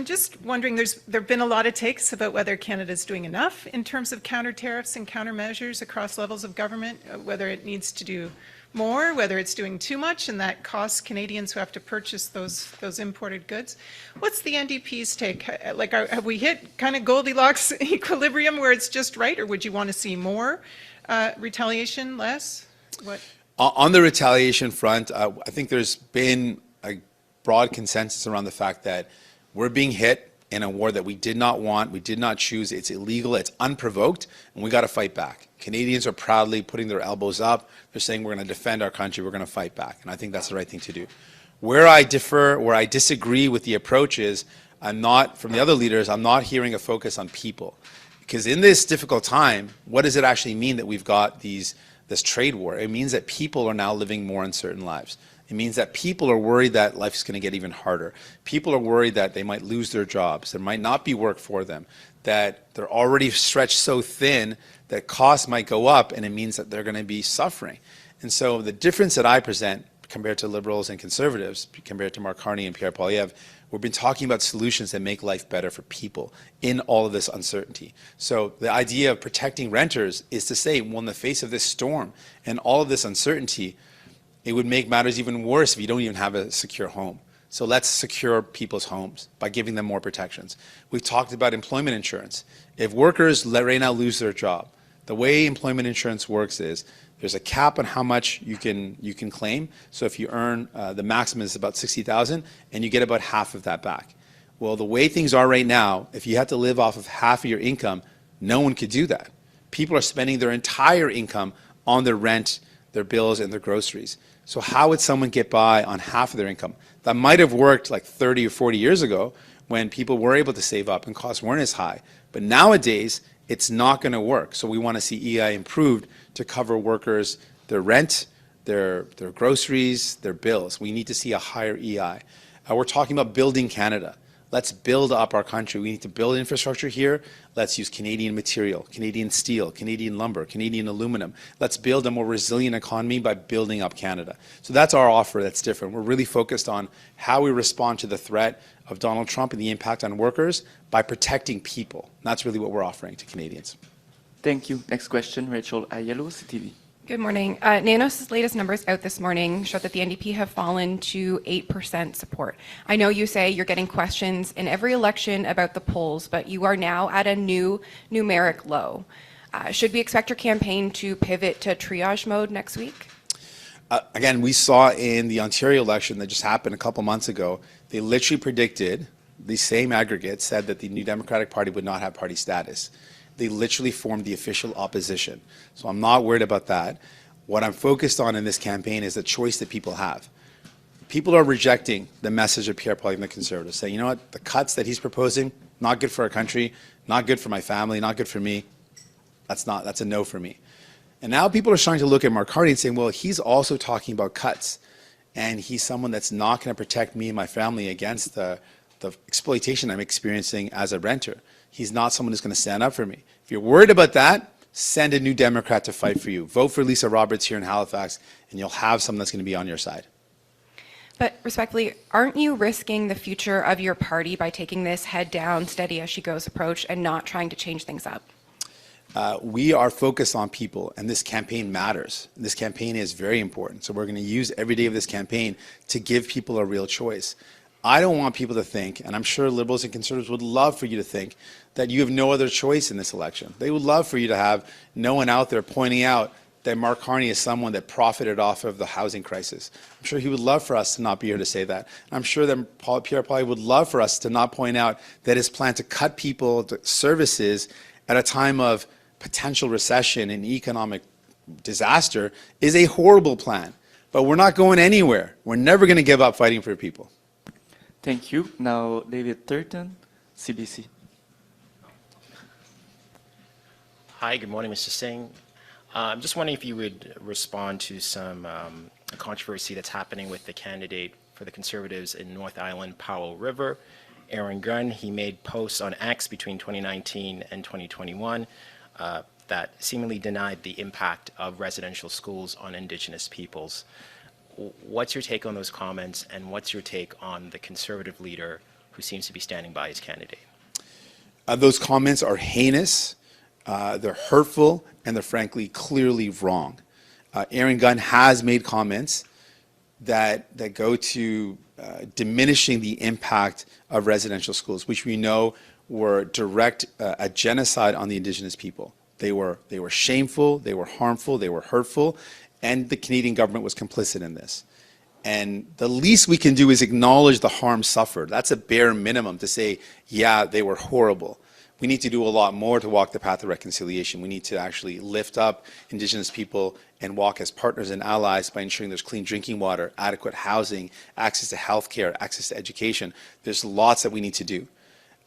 [SPEAKER 15] just wondering, there have been a lot of takes about whether Canada's doing enough in terms of counter tariffs and countermeasures across levels of government, whether it needs to do more, whether it's doing too much, and that costs Canadians who have to purchase those imported goods. What's the NDP's take? Like, have we hit kind of Goldilocks equilibrium where it's just right, or would you want to see more retaliation, less? What?
[SPEAKER 1] On the retaliation front, I think there's been a broad consensus around the fact that we're being hit in a war that we did not want, we did not choose, it's illegal, it's unprovoked, and we got to fight back. Canadians are proudly putting their elbows up, they're saying we're going to defend our country, we're going to fight back, and I think that's the right thing to do. Where I differ, where I disagree with the approach is, from the other leaders, I'm not hearing a focus on people. Because in this difficult time, what does it actually mean that we've got this trade war? It means that people are now living more uncertain lives. It means that people are worried that life is going to get even harder. People are worried that they might lose their jobs, there might not be work for them, that they're already stretched so thin that costs might go up, and it means that they're going to be suffering. And so the difference that I present compared to Liberals and Conservatives, compared to Mark Carney and Pierre Poilievre, we've been talking about solutions that make life better for people in all of this uncertainty. So the idea of protecting renters is to say, well, in the face of this storm and all of this uncertainty, it would make matters even worse if you don't even have a secure home. So let's secure people's homes by giving them more protections. We've talked about employment insurance. If workers right now lose their job, the way employment insurance works is there's a cap on how much you can claim. So if you earn, the maximum is about $60,000, and you get about half of that back. Well, the way things are right now, if you have to live off of half of your income, no one could do that. People are spending their entire income on their rent, their bills, and their groceries. So how would someone get by on half of their income? That might have worked like 30 or 40 years ago when people were able to save up and costs weren't as high. But nowadays, it's not going to work. So we want to see EI improved to cover workers, their rent, their groceries, their bills. We need to see a higher EI. We're talking about building Canada. Let's build up our country. We need to build infrastructure here. Let's use Canadian material, Canadian steel, Canadian lumber, Canadian aluminum. Let's build a more resilient economy by building up Canada. So that's our offer that's different. We're really focused on how we respond to the threat of Donald Trump and the impact on workers by protecting people. That's really what we're offering to Canadians.
[SPEAKER 13] Thank you. Next question, Rachel Ayello, CTV.
[SPEAKER 4] Good morning. Nanos's latest numbers out this morning show that the NDP have fallen to 8% support. I know you say you're getting questions in every election about the polls, but you are now at a new numeric low. Should we expect your campaign to pivot to triage mode next week?
[SPEAKER 1] Again, we saw in the Ontario election that just happened a couple months ago, they literally predicted, the same aggregate said that the New Democratic Party would not have party status. They literally formed the official opposition. So I'm not worried about that. What I'm focused on in this campaign is the choice that people have. People are rejecting the message of Pierre Poilievre and the Conservatives, saying, you know what, the cuts that he's proposing, not good for our country, not good for my family, not good for me. That's a no for me. And now people are starting to look at Mark Carney and saying, well, he's also talking about cuts. And he's someone that's not going to protect me and my family against the exploitation I'm experiencing as a renter. He's not someone who's going to stand up for me. If you're worried about that, send a New Democrat to fight for you. Vote for Lisa Roberts here in Halifax, and you'll have someone that's going to be on your side.
[SPEAKER 4] But respectfully, aren't you risking the future of your party by taking this head down, steady as she goes approach and not trying to change things up?
[SPEAKER 1] We are focused on people, and this campaign matters. This campaign is very important. So we're going to use every day of this campaign to give people a real choice. I don't want people to think, and I'm sure Liberals and Conservatives would love for you to think, that you have no other choice in this election. They would love for you to have no one out there pointing out that Mark Carney is someone that profited off of the housing crisis. I'm sure he would love for us to not be here to say that. I'm sure that Pierre Poilievre would love for us to not point out that his plan to cut people to services at a time of potential recession and economic disaster is a horrible plan. But we're not going anywhere. We're never going to give up fighting for people.
[SPEAKER 13] Thank you. Now, David Turton, CBC.
[SPEAKER 16] Hi, good morning, Mr. Singh. I'm just wondering if you would respond to some controversy that's happening with the candidate for the Conservatives in North Island, Powell River, Aaron Gunn. He made posts on X between 2019 and 2021 that seemingly denied the impact of residential schools on Indigenous peoples. What's your take on those comments, and what's your take on the Conservative leader who seems to be standing by his candidate?
[SPEAKER 1] Those comments are heinous, they're hurtful, and they're frankly clearly wrong. Aaron Gunn has made comments that go to diminishing the impact of residential schools, which we know were a genocide on the Indigenous people. They were shameful, they were harmful, they were hurtful, and the Canadian government was complicit in this. And the least we can do is acknowledge the harm suffered. That's a bare minimum to say, yeah, they were horrible. We need to do a lot more to walk the path of reconciliation. We need to actually lift up Indigenous people and walk as partners and allies by ensuring there's clean drinking water, adequate housing, access to healthcare, access to education. There's lots that we need to do.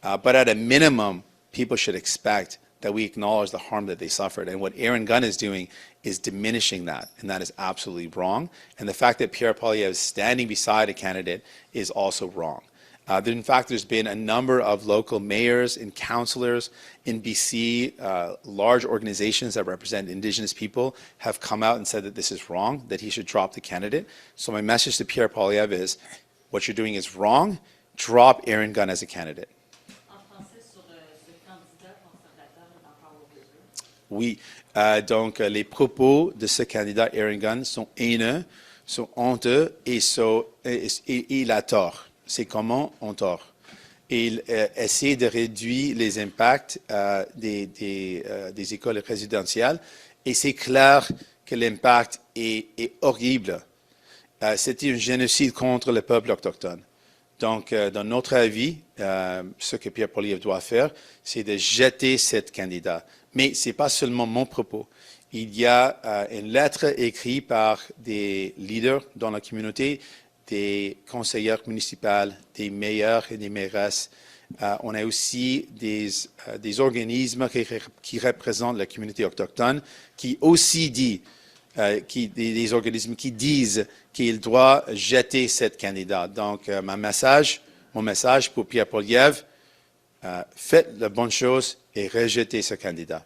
[SPEAKER 1] But at a minimum, people should expect that we acknowledge the harm that they suffered. And what Aaron Gunn is doing is diminishing that, and that is absolutely wrong. And the fact that Pierre Poilievre is standing beside a candidate is also wrong. In fact, there's been a number of local mayors and councillors in BC, large organizations that represent Indigenous people, have come out and said that this is wrong, that he should drop the candidate. So my message to Pierre Poilievre is, what you're doing is wrong, drop Aaron Gunn as a candidate. Oui, donc les propos de ce candidat Aaron Gunn sont haineux, sont honteux et il a tort. C'est comment on tort. Il essaie de réduire les impacts des écoles résidentielles et c'est clair que l'impact est horrible. C'est un génocide contre le peuple autochtone. Donc, dans notre avis, ce que Pierre Poilievre doit faire, c'est de jeter cette candidat. Mais ce n'est pas seulement mon propos. Il y a une lettre écrite par des leaders dans la communauté, des conseillères municipales, des maires et des mairesses. On a aussi des organismes qui représentent la communauté autochtone, qui aussi disent, des organismes qui disent qu'il doit jeter cette candidate. Donc, mon message pour Pierre Poilievre, faites la bonne chose et rejetez ce candidat.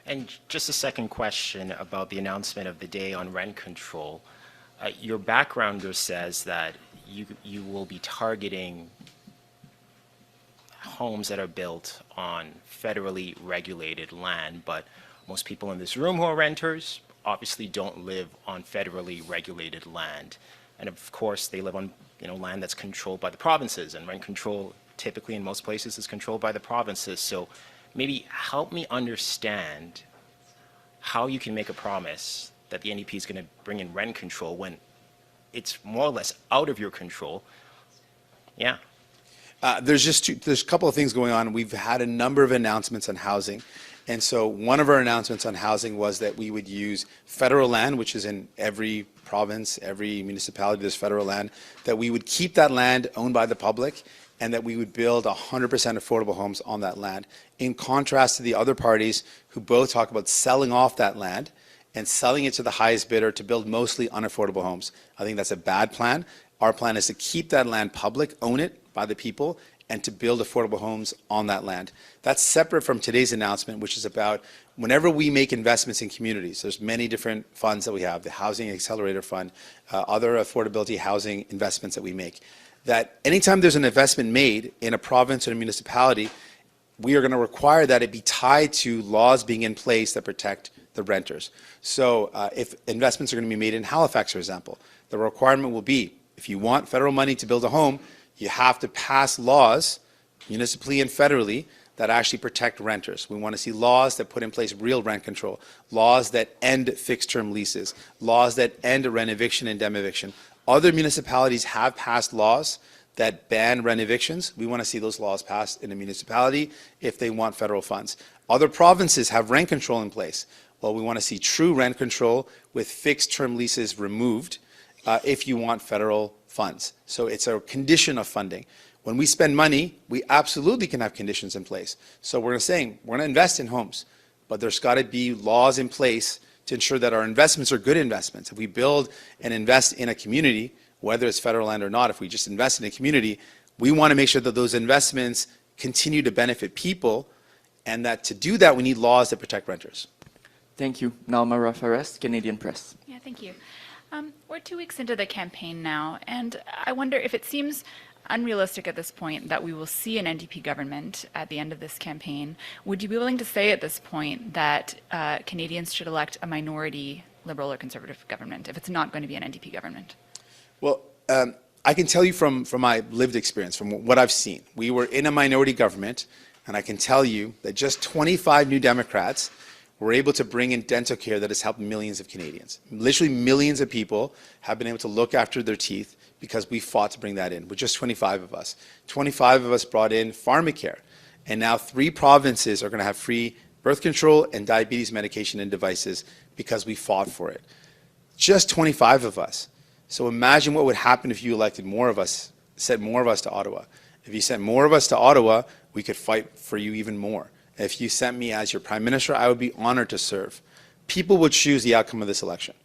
[SPEAKER 16] And just a second question about the announcement of the day on rent control. Your backgrounder says that you will be targeting homes that are built on federally regulated land, but most people in this room who are renters obviously don't live on federally regulated land. And of course, they live on land that's controlled by the provinces, and rent control typically in most places is controlled by the provinces. So maybe help me understand how you can make a promise that the NDP is going to bring in rent control when it's more or less out of your control. Yeah.
[SPEAKER 1] There's a couple of things going on. We've had a number of announcements on housing. And so one of our announcements on housing was that we would use federal land, which is in every province, every municipality, there's federal land, that we would keep that land owned by the public, and that we would build 100% affordable homes on that land, in contrast to the other parties who both talk about selling off that land and selling it to the highest bidder to build mostly unaffordable homes. I think that's a bad plan. Our plan is to keep that land public, own it by the people, and to build affordable homes on that land. That's separate from today's announcement, which is about whenever we make investments in communities, there's many different funds that we have, the Housing Accelerator Fund, other affordability housing investments that we make, that anytime there's an investment made in a province or a municipality, we are going to require that it be tied to laws being in place that protect the renters. So if investments are going to be made in Halifax, for example, the requirement will be, if you want federal money to build a home, you have to pass laws, municipally and federally, that actually protect renters. We want to see laws that put in place real rent control, laws that end fixed-term leases, laws that end rent eviction and dem eviction. Other municipalities have passed laws that ban rent evictions, we want to see those laws passed in a municipality if they want federal funds. Other provinces have rent control in place. Well, we want to see true rent control with fixed term leases removed if you want federal funds. So it's a condition of funding. When we spend money, we absolutely can have conditions in place. So we're saying we're going to invest in homes, but there's got to be laws in place to ensure that our investments are good investments. If we build and invest in a community, whether it's federal land or not, if we just invest in a community, we want to make sure that those investments continue to benefit people, and that to do that, we need laws that protect renters.
[SPEAKER 13] Thank you. Now, Mara Forrest, Canadian Press.
[SPEAKER 17] Yeah, thank you. We're 2 weeks into the campaign now, and I wonder if it seems unrealistic at this point that we will see an NDP government at the end of this campaign. Would you be willing to say at this point that Canadians should elect a minority Liberal or Conservative government if it's not going to be an NDP government?
[SPEAKER 1] Well, I can tell you from my lived experience, from what I've seen. We were in a minority government, and I can tell you that just 25 New Democrats were able to bring in dental care that has helped millions of Canadians. Literally millions of people have been able to look after their teeth because we fought to bring that in, with just 25 of us. 25 of us brought in pharmacare, and now 3 provinces are going to have free birth control and diabetes medication and devices because we fought for it. Just 25 of us. So imagine what would happen if you elected more of us, sent more of us to Ottawa. If you sent more of us to Ottawa, we could fight for you even more. If you sent me as your Prime Minister, I would be honored to serve. People would choose the outcome of this election.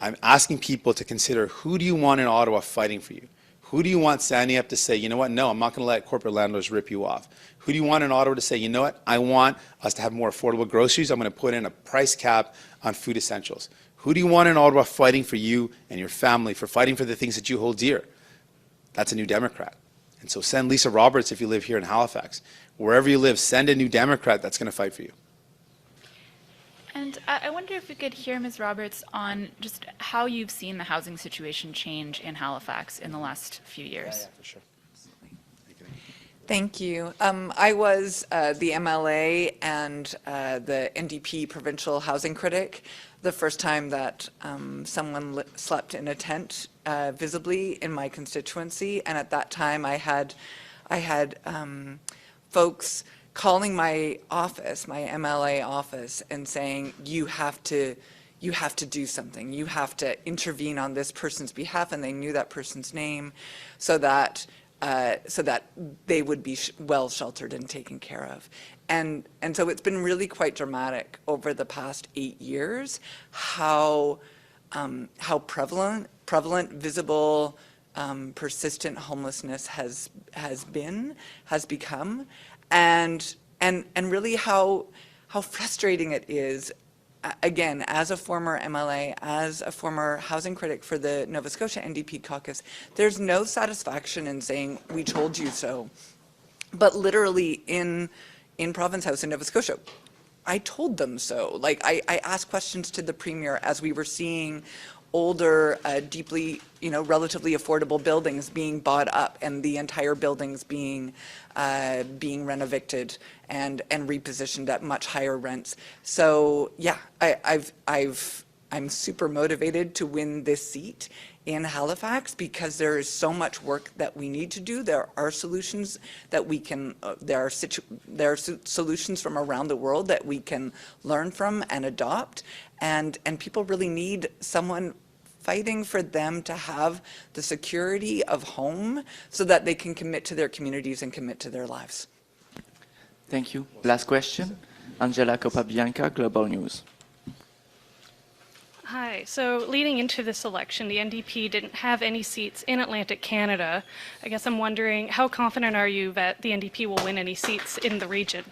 [SPEAKER 1] I'm asking people to consider, who do you want in Ottawa fighting for you? Who do you want standing up to say, you know what, no, I'm not going to let corporate landlords rip you off? Who do you want in Ottawa to say, you know what, I want us to have more affordable groceries, I'm going to put in a price cap on food essentials? Who do you want in Ottawa fighting for you and your family, for fighting for the things that you hold dear? That's a New Democrat. And so send Lisa Roberts if you live here in Halifax. Wherever you live, send a New Democrat that's going to fight for you.
[SPEAKER 17] And I wonder if we could hear Ms. Roberts on just how you've seen the housing situation change in Halifax in the last few years.
[SPEAKER 1] Yeah, for sure.
[SPEAKER 10] Thank you. I was the MLA and the NDP provincial housing critic the first time that someone slept in a tent visibly in my constituency, and at that time I had folks calling my office, my MLA office, and saying, you have to do something. You have to intervene on this person's behalf, and they knew that person's name, so that they would be well sheltered and taken care of. And so it's been really quite dramatic over the past 8 years how prevalent, visible, persistent homelessness has become, and really how frustrating it is. Again, as a former MLA, as a former housing critic for the Nova Scotia NDP caucus, there's no satisfaction in saying, we told you so. But literally in Province House in Nova Scotia, I told them so. Like, I asked questions to the Premier as we were seeing older, deeply, relatively affordable buildings being bought up and the entire buildings being renovated and repositioned at much higher rents. So yeah, I'm super motivated to win this seat in Halifax because there is so much work that we need to do. There are solutions that we can, there are solutions from around the world that we can learn from and adopt, and people really need someone fighting for them to have the security of home so that they can commit to their communities and commit to their lives.
[SPEAKER 13] Thank you. Last question, Angela Capabianca, Global News.
[SPEAKER 18] Hi. So leading into this election, the NDP didn't have any seats in Atlantic Canada. I guess I'm wondering, how confident are you that the NDP will win any seats in the region?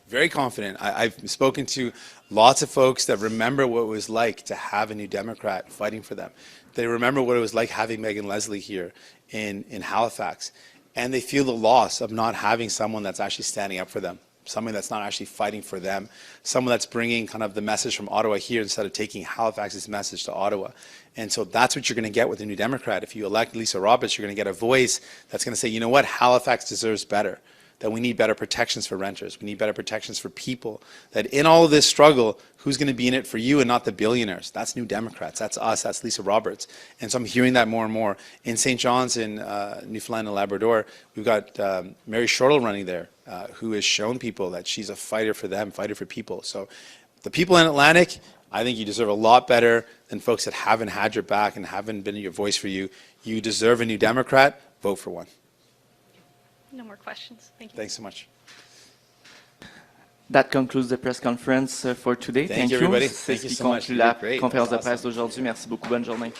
[SPEAKER 1] Very confident. I've spoken to lots of folks that remember what it was like to have a New Democrat fighting for them. They remember what it was like having Megan Leslie here in Halifax. And they feel the loss of not having someone that's actually standing up for them, someone that's not actually fighting for them, someone that's bringing kind of the message from Ottawa here instead of taking Halifax's message to Ottawa. And so that's what you're going to get with the New Democrat. If you elect Lisa Roberts, you're going to get a voice that's going to say, you know what, Halifax deserves better.
[SPEAKER 19] that we need better protections for renters. We need better protections for people. That in all of this struggle, who's going to be in it for you and not the billionaires? That's New Democrats. That's us. That's Lisa Roberts. And so I'm hearing that more and more. In St. John's in Newfoundland and Labrador, we've got Mary Shortle running there, who has shown people that she's a fighter for them, fighter for people. So the people in Atlantic, I think you deserve a lot better than folks that haven't had your back and haven't been your voice for you. You deserve a New Democrat. Vote for one.
[SPEAKER 18] No more questions. Thank you.
[SPEAKER 19] Thanks so much.
[SPEAKER 13] That concludes the press conference for today.
[SPEAKER 19] Thank you, everybody.
[SPEAKER 13] C'est
[SPEAKER 19] Thank
[SPEAKER 13] ce
[SPEAKER 19] you
[SPEAKER 13] qui
[SPEAKER 19] so much.
[SPEAKER 13] conclut
[SPEAKER 19] You
[SPEAKER 13] la
[SPEAKER 19] did great.
[SPEAKER 13] conférence de
[SPEAKER 19] That's
[SPEAKER 13] presse
[SPEAKER 19] awesome.
[SPEAKER 13] d'aujourd'hui. Merci beaucoup. Bonne journée.